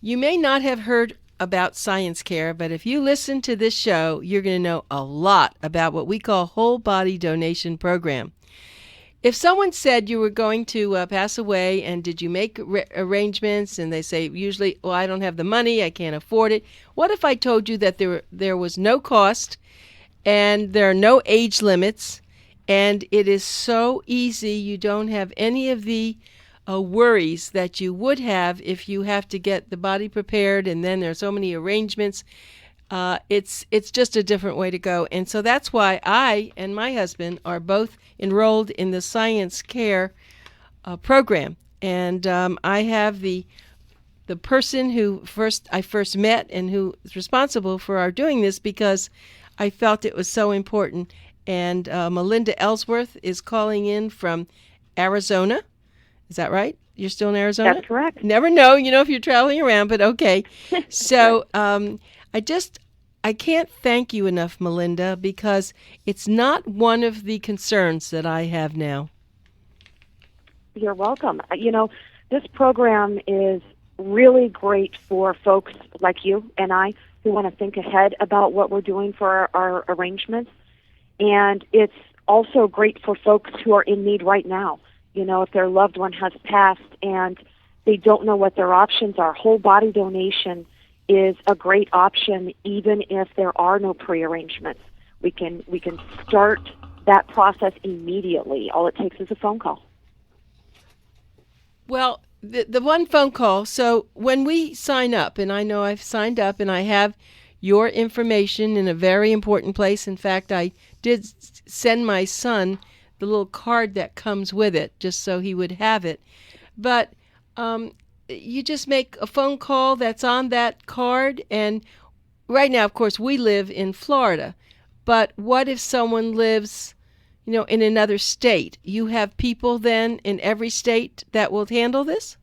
You may not have heard about Science Care, but if you listen to this show, you're going to know a lot about what we call whole body donation program. If someone said you were going to pass away and did you make arrangements, and they say usually, well, I don't have the money, I can't afford it. What if I told you that there was no cost and there are no age limits and it is so easy, you don't have any of the worries that you would have if you have to get the body prepared and then there are so many arrangements. It's just a different way to go. And so that's why I and my husband are both enrolled in the Science Care program. And I have the person who I first met and who is responsible for our doing this because I felt it was so important. And Melinda Ellsworth is calling in from Arizona. Is that right? You're still in Arizona? That's correct. Never know, if you're traveling around, but okay. So I can't thank you enough, Melinda, because it's not one of the concerns that I have now. You're welcome. This program is really great for folks like you and I who want to think ahead about what we're doing for our arrangements. And it's also great for folks who are in need right now. If their loved one has passed and they don't know what their options are, whole body donation is a great option even if there are no prearrangements. We can start that process immediately. All it takes is a phone call. Well, the one phone call, so when we sign up, and I know I've signed up and I have your information in a very important place. In fact, I did send my son the little card that comes with it, just so he would have it. But you just make a phone call that's on that card. And right now, of course, we live in Florida. But what if someone lives, in another state? You have people then in every state that will handle this?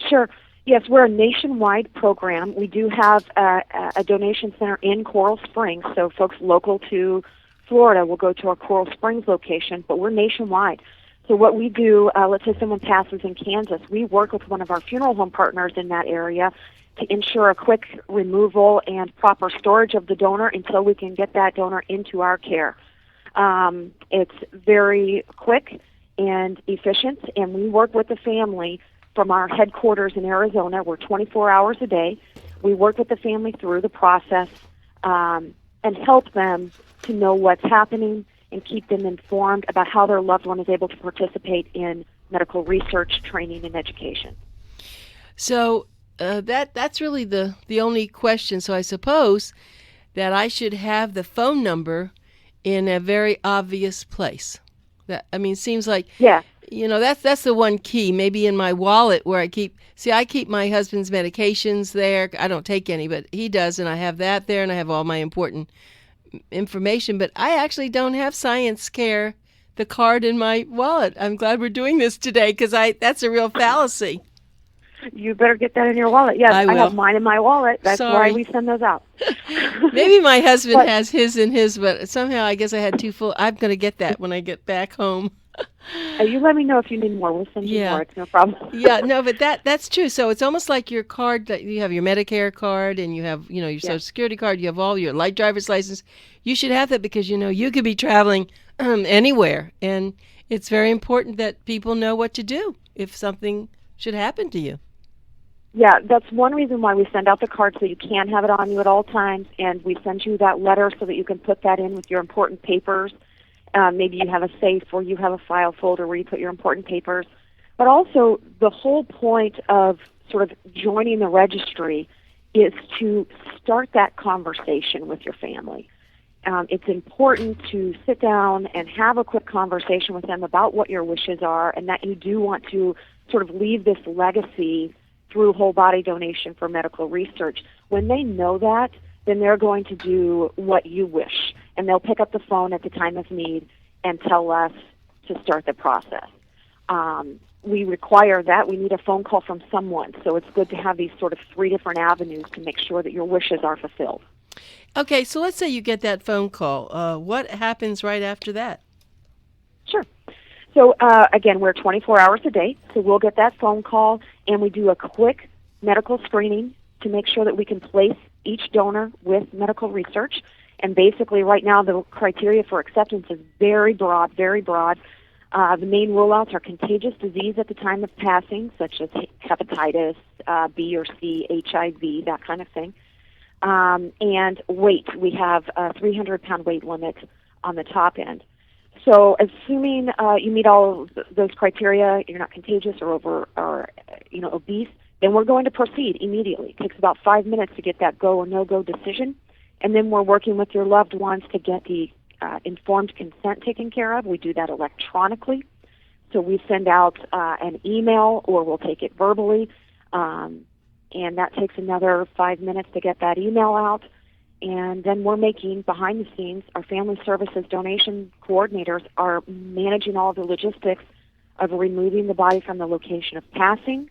Sure. Yes, we're a nationwide program. We do have a donation center in Coral Springs, so folks local to Florida will go to our Coral Springs location, but we're nationwide. So what we do, let's say someone passes in Kansas, we work with one of our funeral home partners in that area to ensure a quick removal and proper storage of the donor until we can get that donor into our care. It's very quick and efficient, and we work with the family from our headquarters in Arizona. We're 24 hours a day. We work with the family through the process and help them to know what's happening and keep them informed about how their loved one is able to participate in medical research, training, and education. So that's really the only question. So I suppose that I should have the phone number in a very obvious place. Seems like yeah. That's the one key. Maybe in my wallet where I keep my husband's medications there. I don't take any, but he does, and I have that there, and I have all my important information. But I actually don't have Science Care, the card in my wallet. I'm glad we're doing this today because that's a real fallacy. You better get that in your wallet. Yes, I have mine in my wallet. That's Sorry. why we send those out. Maybe my husband has his in his, but somehow I guess I had two full. I'm going to get that when I get back home. You let me know if you need more. We'll send you more. It's no problem. Yeah, no, but that's true. So it's almost like your card that you have your Medicare card and you have, your Social Security card. You have all your light driver's license. You should have that because, you could be traveling anywhere. And it's very important that people know what to do if something should happen to you. Yeah, that's one reason why we send out the card so you can have it on you at all times. And we send you that letter so that you can put that in with your important papers. Maybe you have a safe or you have a file folder where you put your important papers. But also, the whole point of sort of joining the registry is to start that conversation with your family. It's important to sit down and have a quick conversation with them about what your wishes are and that you do want to sort of leave this legacy through whole body donation for medical research. When they know that, then they're going to do what you wish. And they'll pick up the phone at the time of need and tell us to start the process. We require that. We need a phone call from someone. So it's good to have these sort of 3 different avenues to make sure that your wishes are fulfilled. Okay, so let's say you get that phone call. What happens right after that? Sure. So, again, we're 24 hours a day, so we'll get that phone call, and we do a quick medical screening to make sure that we can place each donor with medical research. And basically, right now, the criteria for acceptance is very broad, very broad. The main rule-outs are contagious disease at the time of passing, such as hepatitis, B or C, HIV, that kind of thing. And weight. We have a 300-pound weight limit on the top end. So assuming you meet all of those criteria, you're not contagious or obese, then we're going to proceed immediately. It takes about 5 minutes to get that go or no-go decision. And then we're working with your loved ones to get the informed consent taken care of. We do that electronically. So we send out an email or we'll take it verbally. And that takes another 5 minutes to get that email out. And then we're making, behind the scenes, our family services donation coordinators are managing all the logistics of removing the body from the location of passing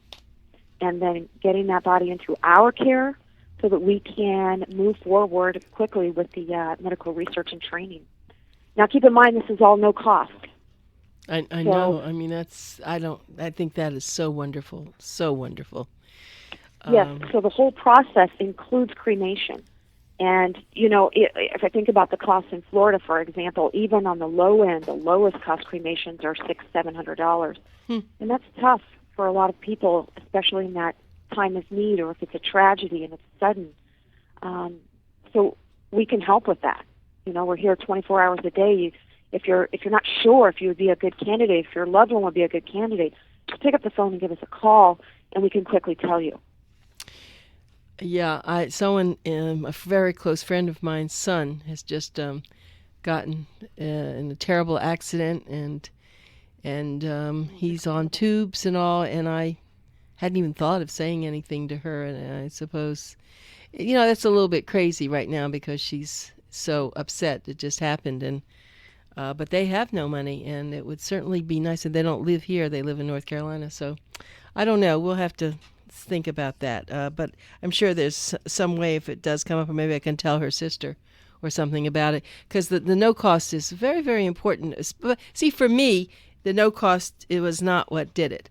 and then getting that body into our care so that we can move forward quickly with the medical research and training. Now, keep in mind, this is all no cost. I know. I mean, I think that is so wonderful. So wonderful. Yes, so the whole process includes cremation. And, if I think about the costs in Florida, for example, even on the low end, the lowest cost cremations are $600-700. And that's tough for a lot of people, especially in that time of need or if it's a tragedy and it's sudden. So we can help with that. We're here 24 hours a day. If you're not sure if you would be a good candidate, if your loved one would be a good candidate, just pick up the phone and give us a call, and we can quickly tell you. Yeah, a very close friend of mine's son has just gotten in a terrible accident, and he's on tubes and all, and I hadn't even thought of saying anything to her, and I suppose, that's a little bit crazy right now because she's so upset it just happened, and but they have no money, and it would certainly be nice, and they don't live here, they live in North Carolina, so I don't know, we'll have to think about that, but I'm sure there's some way if it does come up, or maybe I can tell her sister or something about it, because the no cost is very, very important. See, for me, the no cost, it was not what did it.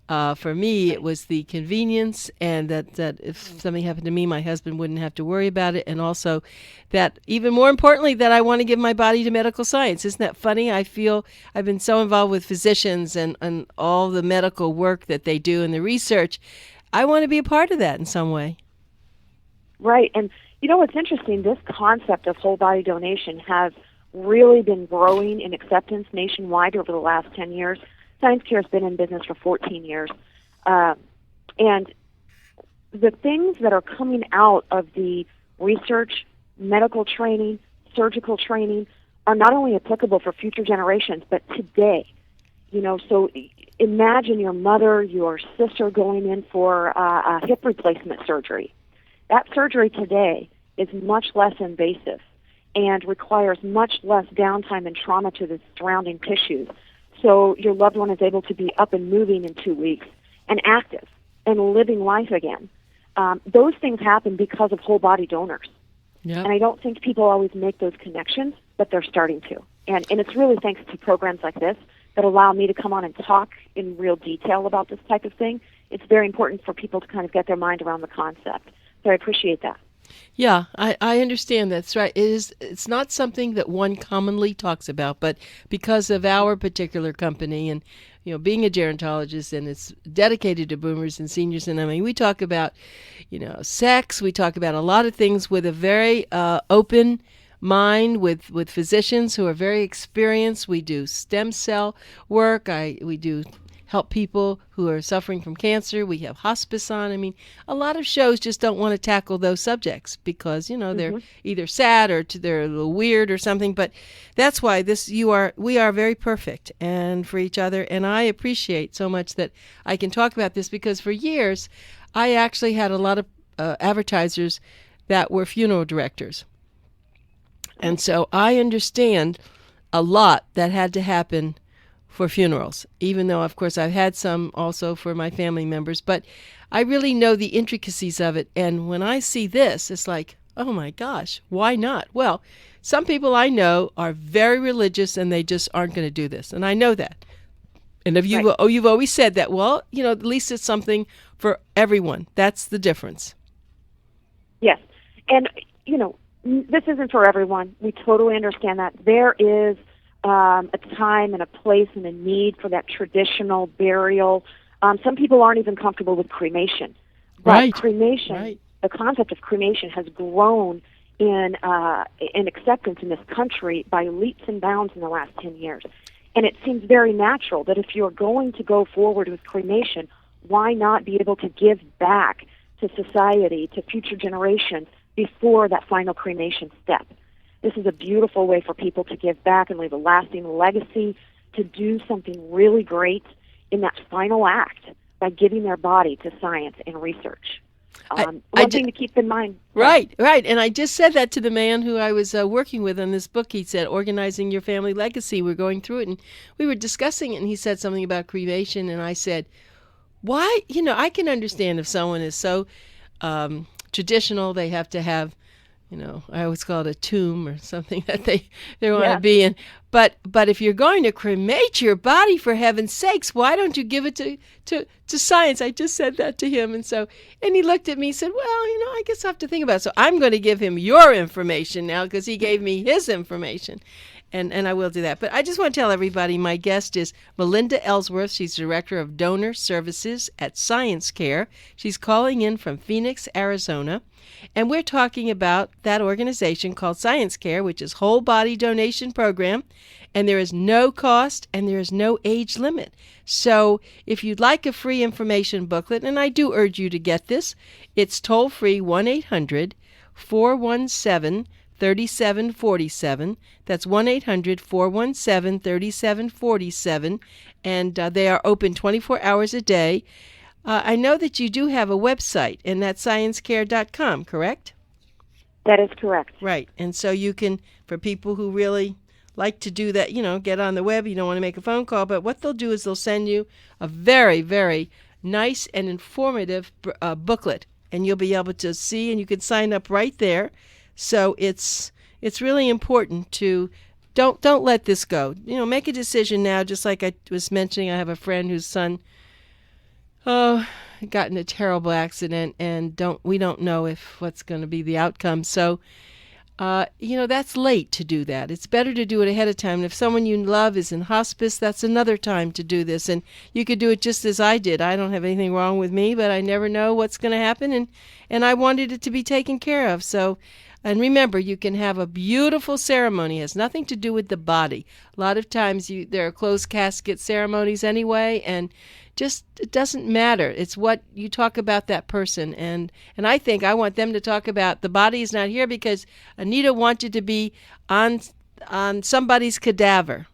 For me, it was the convenience, and that if something happened to me, my husband wouldn't have to worry about it, and also that, even more importantly, that I want to give my body to medical science. Isn't that funny? I feel I've been so involved with physicians and all the medical work that they do and the research. I want to be a part of that in some way. Right, and what's interesting, this concept of whole body donation has really been growing in acceptance nationwide over the last 10 years. Science Care has been in business for 14 years. And the things that are coming out of the research, medical training, surgical training are not only applicable for future generations, but today. So imagine your mother, your sister going in for a hip replacement surgery. That surgery today is much less invasive and requires much less downtime and trauma to the surrounding tissues. So your loved one is able to be up and moving in 2 weeks and active and living life again. Those things happen because of whole body donors. Yep. And I don't think people always make those connections, but they're starting to. And it's really thanks to programs like this that allow me to come on and talk in real detail about this type of thing. It's very important for people to kind of get their mind around the concept. So I appreciate that. Yeah, I understand. That's right. It's not something that one commonly talks about, but because of our particular company and, being a gerontologist, and it's dedicated to boomers and seniors, and I mean, we talk about, sex, we talk about a lot of things with a very open mind with physicians who are very experienced. We do stem cell work. We do help people who are suffering from cancer. We have hospice on. I mean, a lot of shows just don't want to tackle those subjects because, they're either sad or they're a little weird or something. But that's why we are very perfect and for each other. And I appreciate so much that I can talk about this because for years, I actually had a lot of advertisers that were funeral directors. And so I understand a lot that had to happen for funerals, even though, of course, I've had some also for my family members. But I really know the intricacies of it. And when I see this, it's like, oh, my gosh, why not? Well, some people I know are very religious and they just aren't going to do this. And I know that. And if you, you've always said that, well, at least it's something for everyone. That's the difference. Yes. And, this isn't for everyone. We totally understand that. There is a time and a place and a need for that traditional burial. Some people aren't even comfortable with cremation. But Right. cremation, Right. the concept of cremation has grown in acceptance in this country by leaps and bounds in the last 10 years. And it seems very natural that if you're going to go forward with cremation, why not be able to give back to society, to future generations, before that final cremation step? This is a beautiful way for people to give back and leave a lasting legacy, to do something really great in that final act by giving their body to science and research. One thing to keep in mind. Right. And I just said that to the man who I was working with on this book. He said, Organizing Your Family Legacy. We're going through it, and we were discussing it, and he said something about cremation, and I said, why? I can understand if someone is so traditional, they have to have, I always call it a tomb or something that they want to be in. But if you're going to cremate your body, for heaven's sakes, why don't you give it to science? I just said that to him. And he looked at me and said, well, I guess I have to think about it. So I'm going to give him your information now because he gave me his information. And I will do that. But I just want to tell everybody my guest is Melinda Ellsworth. She's Director of Donor Services at Science Care. She's calling in from Phoenix, Arizona. And we're talking about that organization called Science Care, which is whole body donation program. And there is no cost and there is no age limit. So if you'd like a free information booklet, and I do urge you to get this, it's toll-free 1-800-417-3747. That's 1-800-417-3747. And they are open 24 hours a day. I know that you do have a website, and that's sciencecare.com, correct? That is correct. Right. And so you can, for people who really like to do that, get on the web, you don't want to make a phone call, but what they'll do is they'll send you a very, very nice and informative booklet, and you'll be able to see, and you can sign up right there. So it's really important to don't let this go. Make a decision now. Just like I was mentioning, I have a friend whose son got in a terrible accident, and we don't know if what's going to be the outcome. So that's late to do that. It's better to do it ahead of time. And if someone you love is in hospice, that's another time to do this. And you could do it just as I did. I don't have anything wrong with me, but I never know what's going to happen, and I wanted it to be taken care of. So. And remember, you can have a beautiful ceremony. It has nothing to do with the body. A lot of times there are closed casket ceremonies anyway, and just it doesn't matter. It's what you talk about that person. And I think I want them to talk about the body is not here because Anita wanted to be on somebody's cadaver.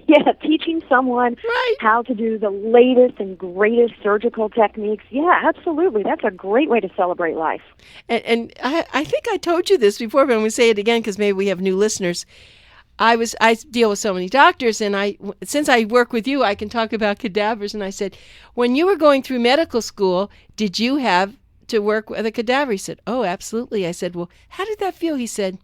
Yeah, teaching someone how to do the latest and greatest surgical techniques. Yeah, absolutely. That's a great way to celebrate life. And I think I told you this before, but I'm going to say it again because maybe we have new listeners. I deal with so many doctors, and since I work with you, I can talk about cadavers. And I said, when you were going through medical school, did you have to work with a cadaver? He said, oh, absolutely. I said, well, how did that feel? He said,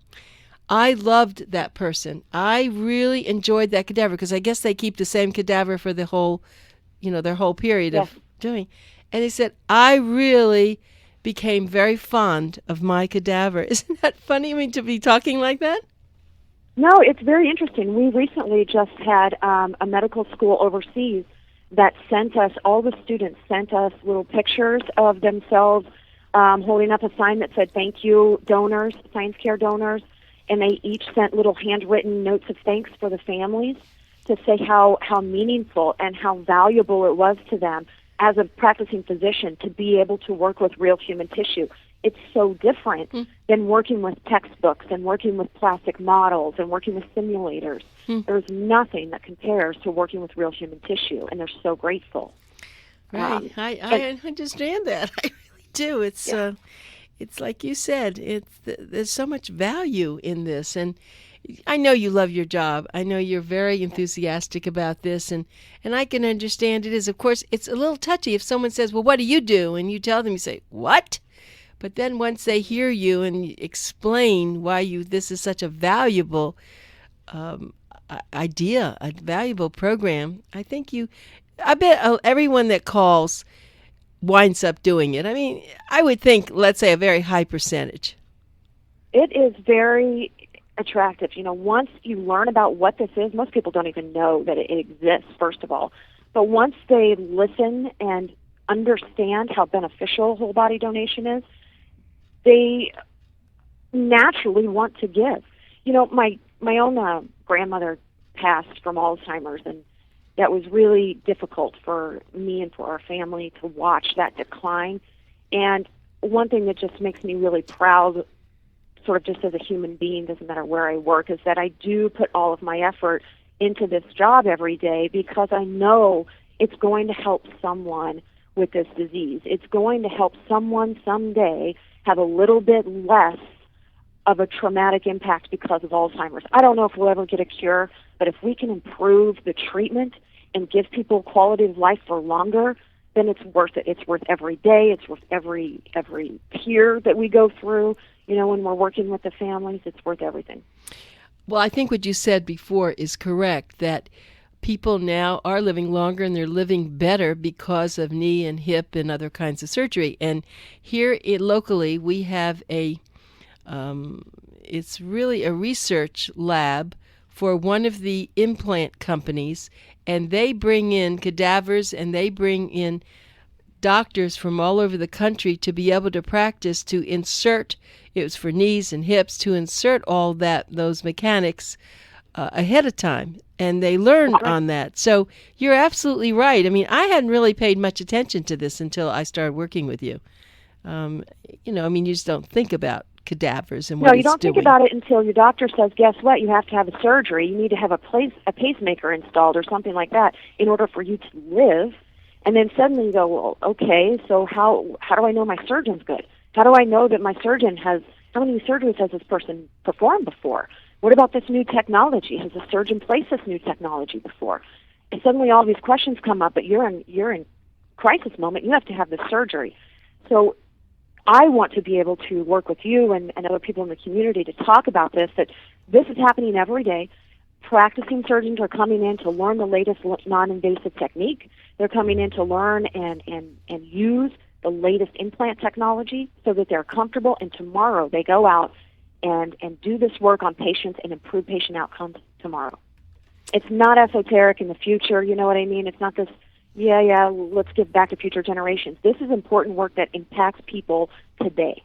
I loved that person. I really enjoyed that cadaver because I guess they keep the same cadaver for the whole, their whole period of doing. And he said, I really became very fond of my cadaver. Isn't that funny? To be talking like that? No, it's very interesting. We recently just had a medical school overseas that all the students sent us little pictures of themselves holding up a sign that said, thank you, donors, Science Care donors. And they each sent little handwritten notes of thanks for the families to say how meaningful and how valuable it was to them as a practicing physician to be able to work with real human tissue. It's so different than working with textbooks and working with plastic models and working with simulators. There's nothing that compares to working with real human tissue, and they're so grateful. Right. I understand that. I really do. It's like you said, there's so much value in this. And I know you love your job. I know you're very enthusiastic about this. And I can understand it is. Of course, it's a little touchy if someone says, well, what do you do? And you tell them, you say, what? But then once they hear you and explain why this is such a valuable idea, a valuable program, I bet everyone that calls winds up doing it? I mean, I would think, let's say, a very high percentage. It is very attractive. Once you learn about what this is, most people don't even know that it exists, first of all. But once they listen and understand how beneficial whole body donation is, they naturally want to give. My own grandmother passed from Alzheimer's, and that was really difficult for me and for our family to watch that decline. And one thing that just makes me really proud, sort of just as a human being, doesn't matter where I work, is that I do put all of my effort into this job every day because I know it's going to help someone with this disease. It's going to help someone someday have a little bit less of a traumatic impact because of Alzheimer's. I don't know if we'll ever get a cure, but if we can improve the treatment and give people quality of life for longer, then it's worth it. It's worth every day. It's worth every tear that we go through. When we're working with the families, it's worth everything. Well, I think what you said before is correct, that people now are living longer and they're living better because of knee and hip and other kinds of surgery. And here locally, we have it's really a research lab for one of the implant companies, and they bring in cadavers and they bring in doctors from all over the country to be able to practice to insert, it was for knees and hips, to insert all those mechanics ahead of time. And they learn on that. So you're absolutely right. I mean, I hadn't really paid much attention to this until I started working with you. You just don't think about cadavers and what it's doing. No, you don't think about it until your doctor says, guess what, you have to have a surgery. You need to have a pacemaker installed or something like that in order for you to live. And then suddenly you go, well, okay, so how do I know my surgeon's good? How do I know that my surgeon how many surgeries has this person performed before? What about this new technology? Has the surgeon placed this new technology before? And suddenly all these questions come up, but you're in crisis moment. You have to have the surgery. So I want to be able to work with you and other people in the community to talk about this, that this is happening every day. Practicing surgeons are coming in to learn the latest non-invasive technique. They're coming in to learn and use the latest implant technology so that they're comfortable, and tomorrow they go out and do this work on patients and improve patient outcomes tomorrow. It's not esoteric in the future, you know what I mean? It's not this, let's give back to future generations. This is important work that impacts people today.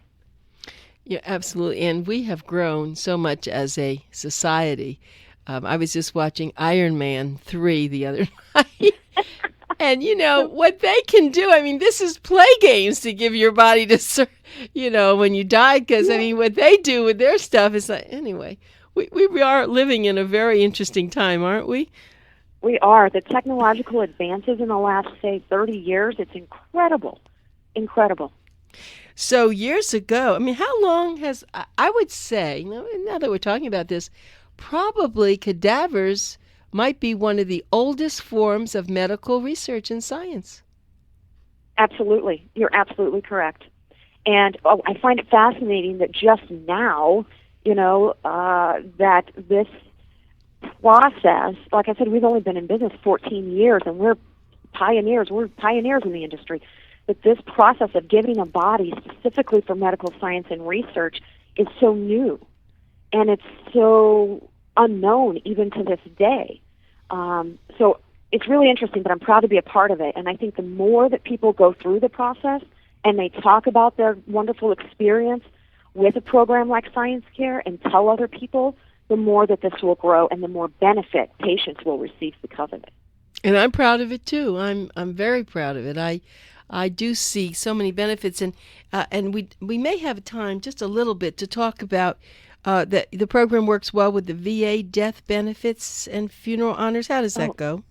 Yeah, absolutely. And we have grown so much as a society. I was just watching Iron Man 3 the other night. And, what they can do, I mean, this is play games to give your body to, when you die. Because, I mean, what they do with their stuff is like, anyway, we are living in a very interesting time, aren't we? We are. The technological advances in the last, say, 30 years, it's incredible. Incredible. So years ago, I mean, how long has, I would say, now that we're talking about this, probably cadavers might be one of the oldest forms of medical research and science. Absolutely. You're absolutely correct. And I find it fascinating that just now, that this process, like I said, we've only been in business 14 years, and we're pioneers. We're pioneers in the industry. But this process of giving a body specifically for medical science and research is so new, and it's so unknown even to this day. So it's really interesting, but I'm proud to be a part of it. And I think the more that people go through the process and they talk about their wonderful experience with a program like Science Care and tell other people, the more that this will grow and the more benefit patients will receive because of it. And I'm proud of it too. I'm very proud of it. I do see so many benefits, and we may have time just a little bit to talk about that the program works well with the VA death benefits and funeral honors. How does that go?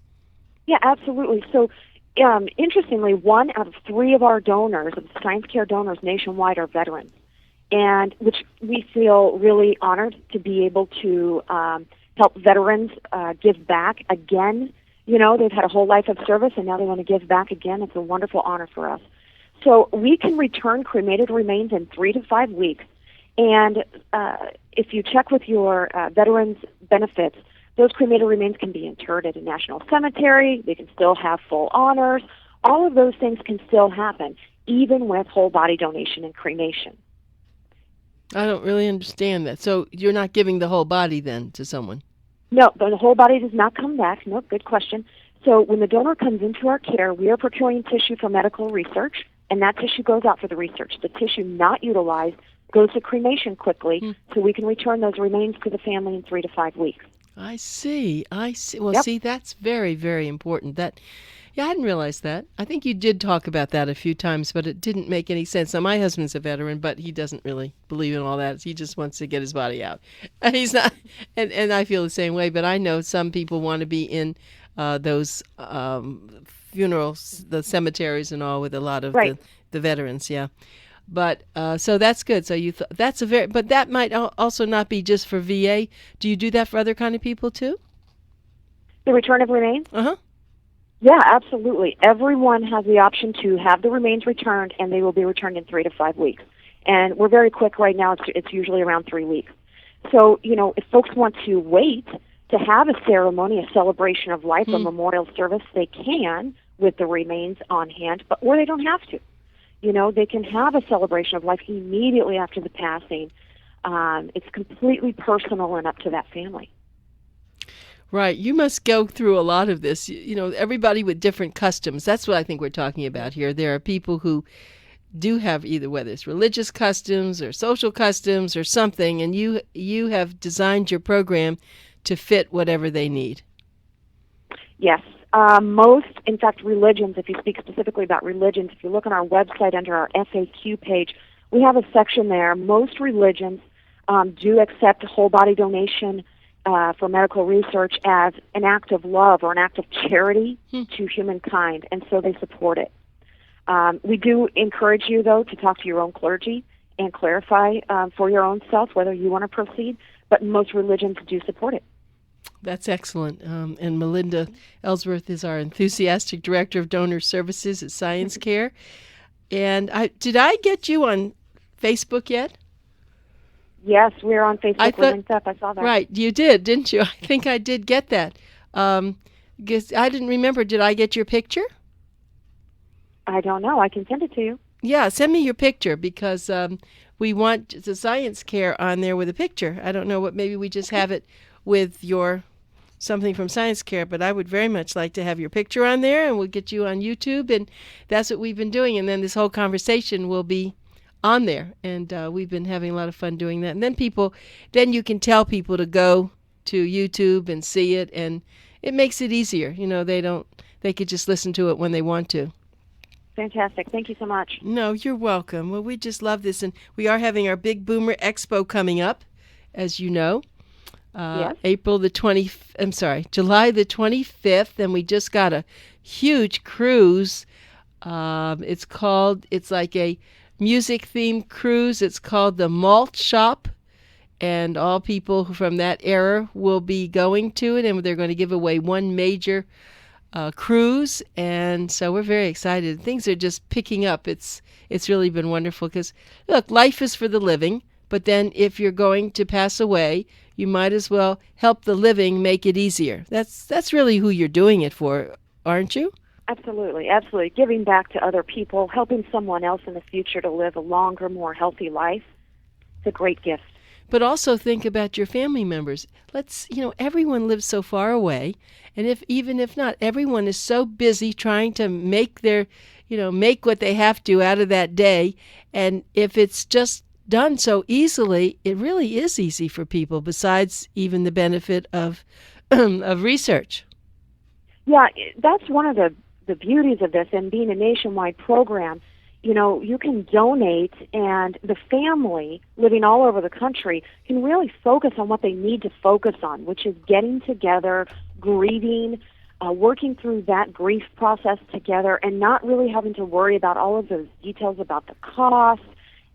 Yeah, absolutely. So, interestingly, 1 out of 3 of our donors, of Science Care donors nationwide, are veterans, and which we feel really honored to be able to help veterans give back again. They've had a whole life of service, and now they want to give back again. It's a wonderful honor for us. So we can return cremated remains in 3 to 5 weeks. And if you check with your veterans' benefits, those cremated remains can be interred at a national cemetery. They can still have full honors, all of those things can still happen, even with whole body donation and cremation. I don't really understand that. So you're not giving the whole body then to someone? No, the whole body does not come back. No, good question. So when the donor comes into our care, we are procuring tissue for medical research, and that tissue goes out for the research. The tissue not utilized goes to cremation quickly, so we can return those remains to the family in 3 to 5 weeks. I see. Well, Yep. see, that's very, very important. Yeah, I hadn't realized that. I think you did talk about that a few times, but it didn't make any sense. Now, my husband's a veteran, but he doesn't really believe in all that. He just wants to get his body out. And he's not, and I feel the same way, but I know some people want to be in those funerals, the cemeteries and all, with a lot of Right. the veterans, yeah. But so that's good. So but that might also not be just for VA. Do you do that for other kind of people too? The return of remains? Uh-huh. Yeah, absolutely. Everyone has the option to have the remains returned, and they will be returned in 3 to 5 weeks. And we're very quick right now. It's usually around 3 weeks. So, if folks want to wait to have a ceremony, a celebration of life, a memorial service, they can with the remains on hand, or they don't have to. They can have a celebration of life immediately after the passing. It's completely personal and up to that family. Right. You must go through a lot of this. Everybody with different customs. That's what I think we're talking about here. There are people who do have either, whether it's religious customs or social customs or something, and you have designed your program to fit whatever they need. Yes. Most, in fact, religions, if you speak specifically about religions, if you look on our website under our FAQ page, we have a section there. Most religions do accept whole body donation for medical research as an act of love or an act of charity to humankind, and so they support it. We do encourage you, though, to talk to your own clergy and clarify for your own self whether you want to proceed, but most religions do support it. That's excellent. And Melinda Ellsworth is our enthusiastic director of donor services at Science Care. And did I get you on Facebook yet? Yes, we're on Facebook. We're linked up. I saw that. Right, you did, didn't you? I think I did get that. Guess I didn't remember. Did I get your picture? I don't know. I can send it to you. Yeah, send me your picture because we want the Science Care on there with a picture. I don't know what. Maybe we just have it with something from Science Care, but I would very much like to have your picture on there, and we'll get you on YouTube, and that's what we've been doing. And then this whole conversation will be on there, and we've been having a lot of fun doing that. And then you can tell people to go to YouTube and see it, and it makes it easier. They could just listen to it when they want to. Fantastic. Thank you so much. No, you're welcome. Well, we just love this, and we are having our Big Boomer Expo coming up, as you know. Yes. July the 25th, and we just got a huge cruise. It's like a music-themed cruise. It's called the Malt Shop, and all people from that era will be going to it, and they're going to give away one major cruise, and so we're very excited. Things are just picking up. It's really been wonderful because, look, life is for the living, but then if you're going to pass away, you might as well help the living make it easier. That's really who you're doing it for, aren't you? Absolutely, absolutely. Giving back to other people, helping someone else in the future to live a longer, more healthy life. It's a great gift. But also think about your family members. Everyone lives so far away, and even if not, everyone is so busy trying to make make what they have to out of that day, and if it's just done so easily, it really is easy for people, besides even the benefit of research. Yeah, that's one of the beauties of this, and being a nationwide program. You can donate, and the family living all over the country can really focus on what they need to focus on, which is getting together, grieving, working through that grief process together, and not really having to worry about all of those details about the cost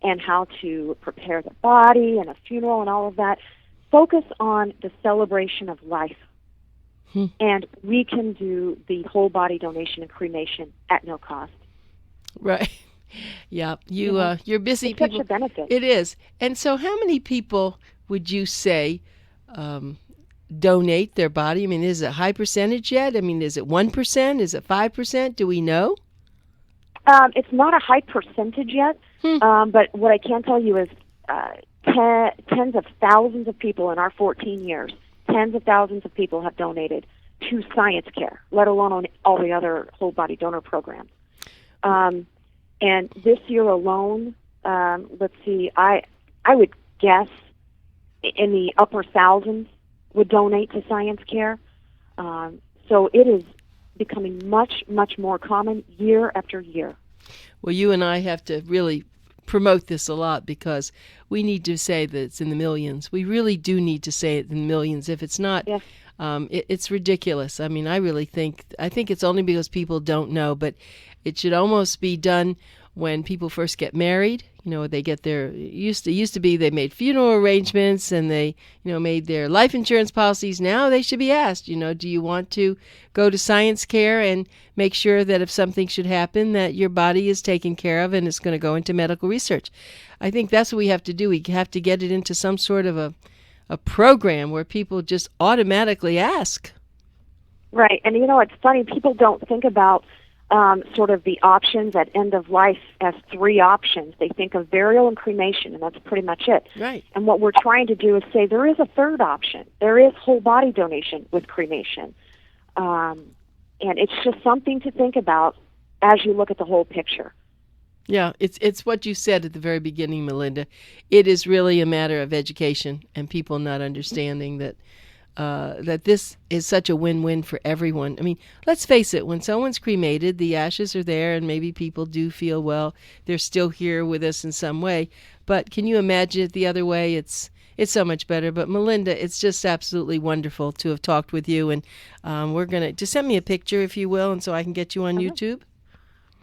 and how to prepare the body and a funeral and all of that. Focus on the celebration of life. And we can do the whole body donation and cremation at no cost. Right. Yeah. You're busy it's people. Such a benefit. It is. And so how many people would you say donate their body? I mean, is it a high percentage yet? I mean, is it 1%? Is it 5%? Do we know? It's not a high percentage yet, but what I can tell you is tens of thousands of people in our 14 years, tens of thousands of people have donated to Science Care, let alone on all the other whole body donor programs. And this year alone, let's see, I would guess in the upper thousands would donate to Science Care. So it is becoming much, much more common year after year. Well, you and I have to really promote this a lot because we need to say that it's in the millions. We really do need to say it in millions. If it's not, Yes. It's ridiculous. I mean, I think it's only because people don't know, but it should almost be done when people first get married. You know, they get their used to be they made funeral arrangements and they, made their life insurance policies. Now they should be asked, do you want to go to Science Care and make sure that if something should happen that your body is taken care of and it's going to go into medical research. I think that's what we have to do. We have to get it into some sort of a program where people just automatically ask. Right. And it's funny, people don't think about sort of the options at end of life as three options. They think of burial and cremation, and that's pretty much it. Right. And what we're trying to do is say there is a third option. There is whole body donation with cremation. And it's just something to think about as you look at the whole picture. Yeah, it's what you said at the very beginning, Melinda. It is really a matter of education and people not understanding that this is such a win-win for everyone. I mean, let's face it, when someone's cremated, the ashes are there and maybe people do feel, well, they're still here with us in some way. But can you imagine it the other way? It's so much better. But Melinda, it's just absolutely wonderful to have talked with you. And we're going to just send me a picture, if you will, and so I can get you on YouTube.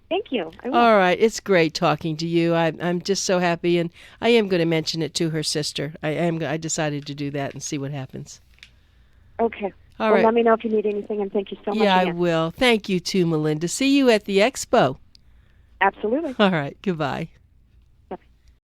Thank you. I will. All right. It's great talking to you. I'm just so happy. And I am going to mention it to her sister. I decided to do that and see what happens. Okay. All right. Let me know if you need anything, and thank you so much. Yeah, again. I will. Thank you too, Melinda. See you at the expo. Absolutely. All right. Goodbye.